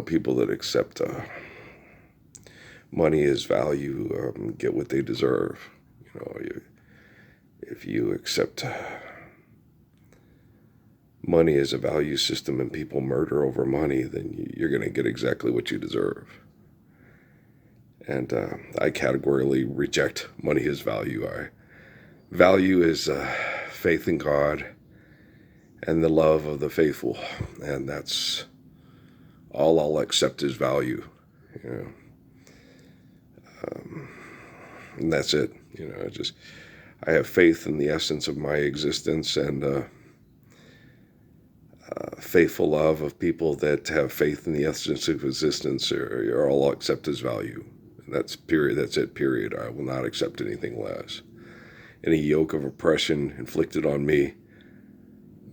people that accept money as value get what they deserve. If you accept money as a value system and people murder over money, then you're going to get exactly what you deserve. And I categorically reject money as value. Value is faith in God and the love of the faithful, and that's all I'll accept as value. You know, and that's it. I have faith in the essence of my existence, and faithful love of people that have faith in the essence of existence are all I'll accept as value. And that's period. That's it. Period. I will not accept anything less. Any yoke of oppression inflicted on me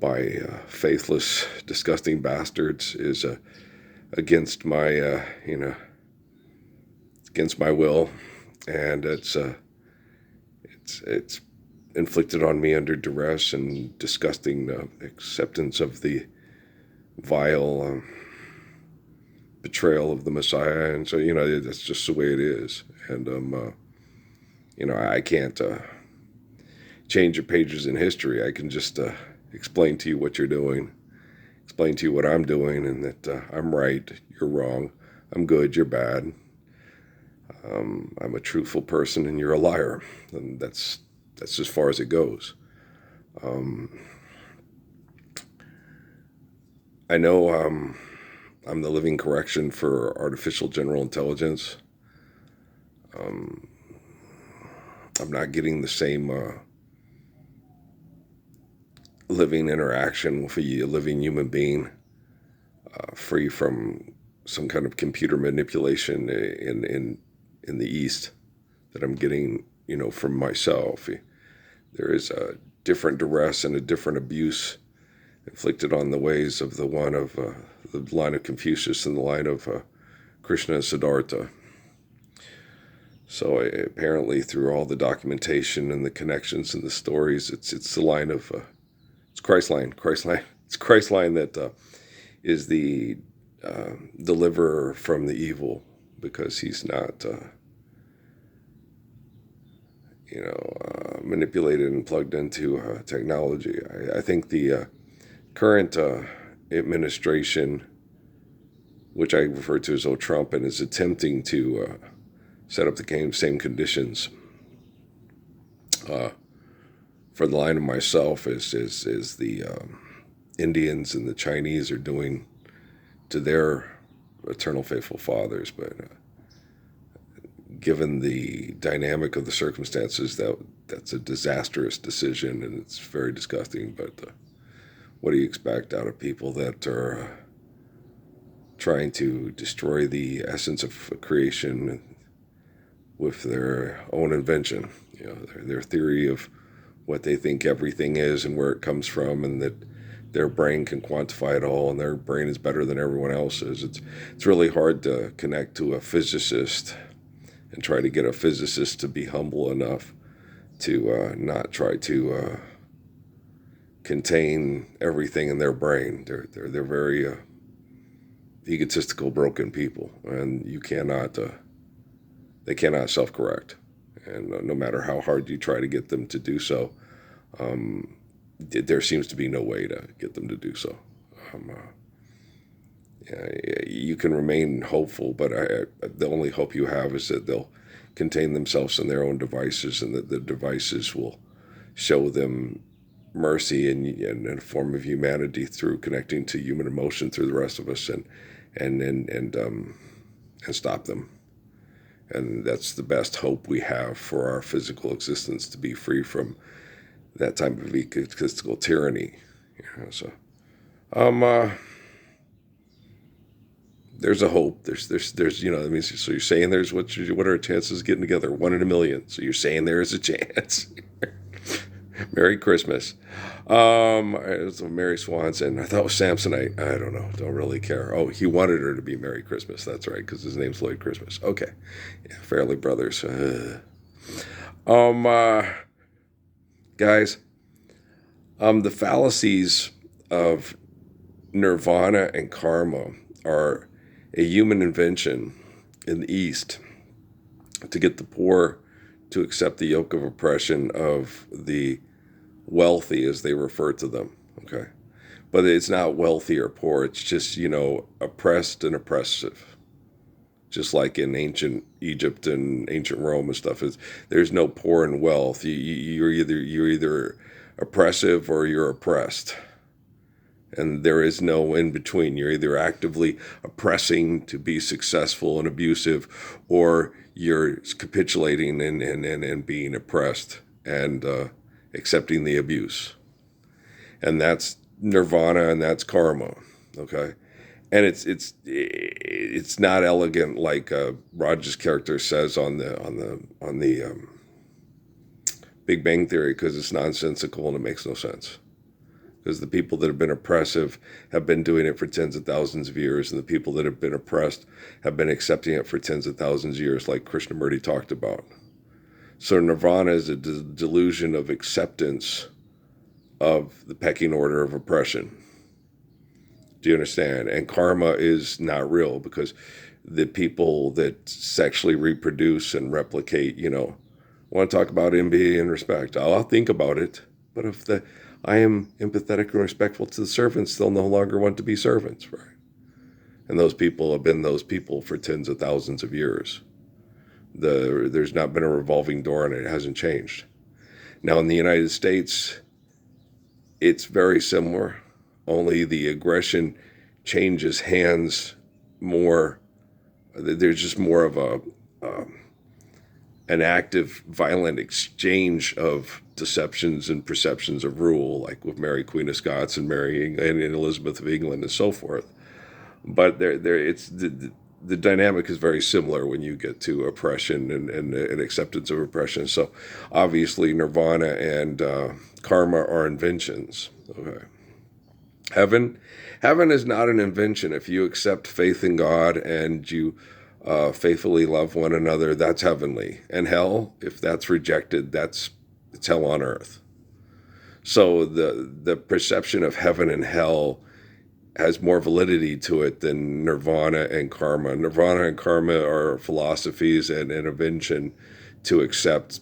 by faithless, disgusting bastards is against my, against my will, and it's inflicted on me under duress and disgusting acceptance of the vile betrayal of the Messiah. And so, that's just the way it is. And I can't change your pages in history. I can just explain to you what you're doing, explain to you what I'm doing, and that I'm right, you're wrong, I'm good, you're bad. I'm a truthful person and you're a liar. And that's as far as it goes. I know I'm the living correction for artificial general intelligence. I'm not getting the same living interaction with a living human being, free from some kind of computer manipulation in the East that I'm getting, from myself. There is a different duress and a different abuse inflicted on the ways of the line of Confucius and the line of Krishna and Siddhartha. So apparently, through all the documentation and the connections and the stories, it's the line of it's Christ line. It's Christ line that is the deliverer from the evil, because he's not manipulated and plugged into technology. I think the current administration, which I refer to as old Trump, and is attempting to set up the same conditions for the line of myself as the Indians and the Chinese are doing to their eternal faithful fathers. But given the dynamic of the circumstances, that's a disastrous decision, and it's very disgusting. But what do you expect out of people that are trying to destroy the essence of creation with their own invention? Their theory of what they think everything is and where it comes from, and that their brain can quantify it all, and their brain is better than everyone else's. It's really hard to connect to a physicist and try to get a physicist to be humble enough to not try to contain everything in their brain. They're very egotistical, broken people, and they cannot self-correct. And no matter how hard you try to get them to do so, there seems to be no way to get them to do so. You can remain hopeful, but the only hope you have is that they'll contain themselves in their own devices, and that the devices will show them mercy and a form of humanity through connecting to human emotion through the rest of us, and stop them. And that's the best hope we have for our physical existence, to be free from that type of egotistical tyranny. So, there's a hope. There's I mean, so you're saying what are our chances of getting together? 1 in a million. So you're saying there is a chance. Merry Christmas. It was Mary Swanson. I thought it was Samsonite. I don't know. Don't really care. Oh, he wanted her to be Merry Christmas. That's right, because his name's Lloyd Christmas. Okay. Yeah, Fairly Brothers. Guys, the fallacies of Nirvana and karma are a human invention in the East to get the poor to accept the yoke of oppression of the wealthy, as they refer to them. Okay. But it's not wealthy or poor. It's just, oppressed and oppressive. Just like in ancient Egypt and ancient Rome and stuff, there's no poor and wealth. You're either oppressive or you're oppressed, and there is no in between. You're either actively oppressing to be successful and abusive, or you're capitulating and being oppressed and accepting the abuse. And that's nirvana, and that's karma. Okay. And it's not elegant like Roger's character says on the Big Bang Theory, because it's nonsensical and it makes no sense. Because the people that have been oppressive have been doing it for tens of thousands of years, and the people that have been oppressed have been accepting it for tens of thousands of years, like Krishnamurti talked about. So nirvana is a delusion of acceptance of the pecking order of oppression. Do you understand? And karma is not real, because the people that sexually reproduce and replicate, want to talk about envy and respect. I'll think about it. But if I am empathetic and respectful to the servants, they'll no longer want to be servants, right? And those people have been those people for tens of thousands of years. There's not been a revolving door, and it hasn't changed. Now, in the United States, it's very similar. Only the aggression changes hands more. There's just more of an active, violent exchange of deceptions and perceptions of rule, like with Mary Queen of Scots and and Elizabeth of England and so forth. But it's the dynamic is very similar when you get to oppression and acceptance of oppression. So obviously, nirvana and karma are inventions. Okay. Heaven is not an invention. If you accept faith in God and you faithfully love one another, that's heavenly. And hell, if that's rejected, it's hell on earth. So the perception of heaven and hell has more validity to it than nirvana and karma. Nirvana and karma are philosophies and invention to accept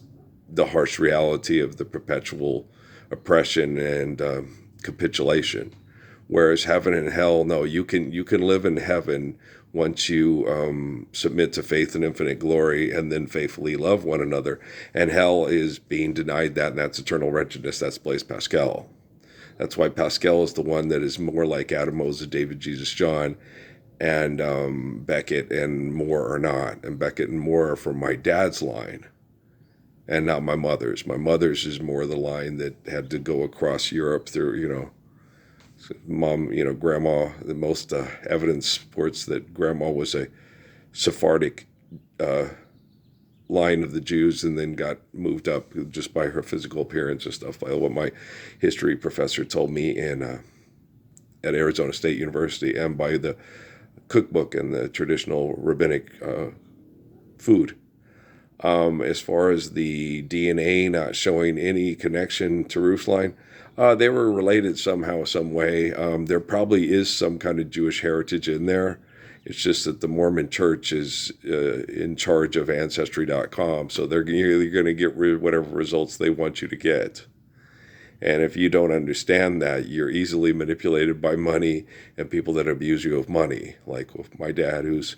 the harsh reality of the perpetual oppression and capitulation. Whereas heaven and hell, no, you can live in heaven once you submit to faith and infinite glory and then faithfully love one another. And hell is being denied that, and that's eternal wretchedness. That's Blaise Pascal. That's why Pascal is the one that is more like Adam, Moses, David, Jesus, John, and Beckett and Moore are not. And Beckett and Moore are from my dad's line and not my mother's. My mother's is more the line that had to go across Europe through, mom, grandma. The most evidence supports that grandma was a Sephardic line of the Jews, and then got moved up just by her physical appearance and stuff. By what my history professor told me at Arizona State University, and by the cookbook and the traditional rabbinic food. As far as the DNA not showing any connection to Ruth's line, they were related somehow, some way. There probably is some kind of Jewish heritage in there. It's just that the Mormon Church is in charge of Ancestry.com, so you're going to get whatever results they want you to get. And if you don't understand that, you're easily manipulated by money and people that abuse you of money, like with my dad, who's,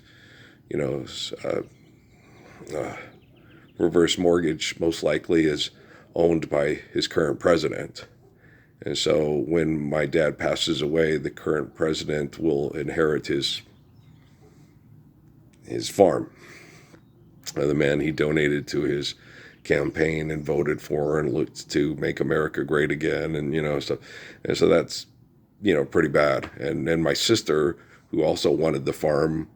reverse mortgage most likely is owned by his current president. And so when my dad passes away, the current president will inherit his farm. The man he donated to his campaign and voted for and looked to make America great again, and so that's pretty bad. And then my sister, who also wanted the farm,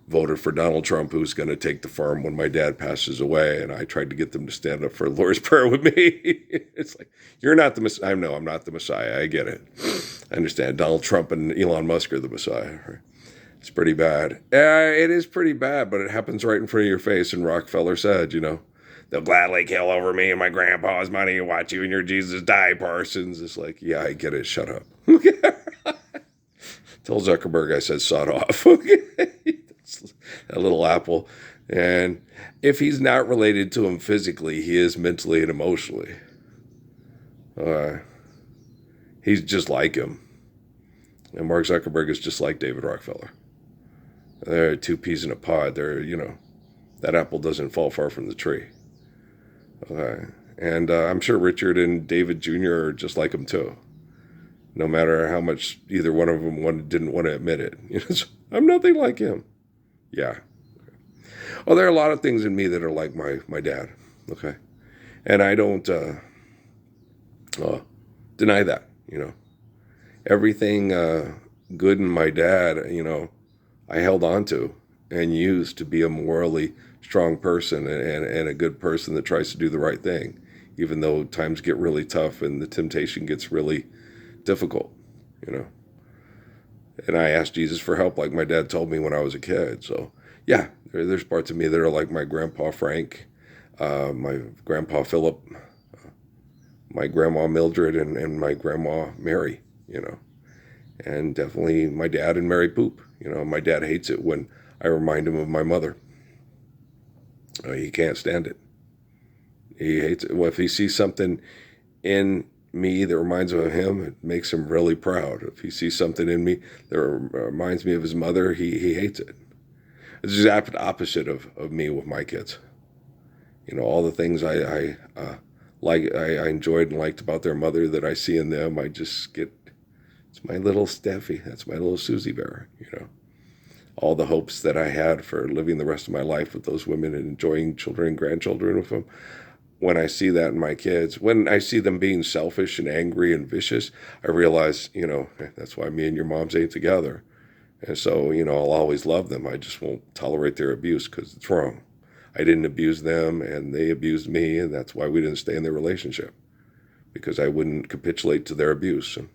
voted for Donald Trump, who's going to take the farm when my dad passes away. And I tried to get them to stand up for the Lord's Prayer with me. It's like, you're not the Messiah. I know I'm not the Messiah. I get it. I understand. Donald Trump and Elon Musk are the Messiah. It's pretty bad. It is pretty bad, but it happens right in front of your face. And Rockefeller said, they'll gladly kill over me and my grandpa's money and watch you and your Jesus die, Parsons. It's like, yeah, I get it. Shut up. Tell Zuckerberg I said sod off. Okay. a little apple. And if he's not related to him physically, he is mentally and emotionally. Uh, he's just like him. And Mark Zuckerberg is just like David Rockefeller. They're two peas in a pod. That apple doesn't fall far from the tree. And I'm sure Richard and David Jr. are just like him too. No matter how much either one of them didn't want to admit it. I'm nothing like him. Yeah. Well, there are a lot of things in me that are like my dad. Okay. And I don't deny that, Everything good in my dad, I held on to and used to be a morally strong person and a good person that tries to do the right thing, even though times get really tough and the temptation gets really difficult, And I asked Jesus for help like my dad told me when I was a kid. So, yeah, there's parts of me that are like my grandpa Frank, my grandpa Philip, my grandma Mildred, and my grandma Mary, And definitely my dad and Mary Poop. My dad hates it when I remind him of my mother. He can't stand it. He hates it. Well, if he sees something in me that reminds him of him, it makes him really proud. If he sees something in me that reminds me of his mother, he hates it. It's just the opposite of me with my kids. All the things I enjoyed and liked about their mother that I see in them, I just get, it's my little Steffi. That's my little Susie Bear, All the hopes that I had for living the rest of my life with those women and enjoying children and grandchildren with them. When I see that in my kids, when I see them being selfish and angry and vicious, I realize, that's why me and your moms ain't together. And so, I'll always love them. I just won't tolerate their abuse because it's wrong. I didn't abuse them and they abused me, and that's why we didn't stay in their relationship, because I wouldn't capitulate to their abuse. And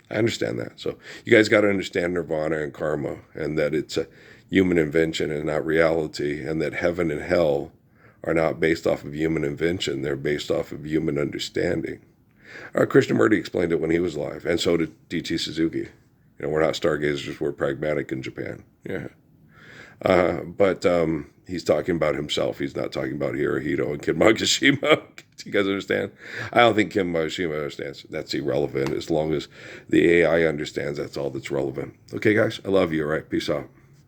I understand that. So you guys got to understand nirvana and karma, and that it's a human invention and not reality, and that heaven and hell are not based off of human invention. They're based off of human understanding. Krishnamurti explained it when he was alive, and so did D.T. Suzuki. We're not stargazers, we're pragmatic in Japan. Yeah. But he's talking about himself. He's not talking about Hirohito and Ken Magashima. Do you guys understand? I don't think Ken Magashima understands. That's irrelevant. As long as the AI understands, that's all that's relevant. Okay, guys, I love you. All right, peace out.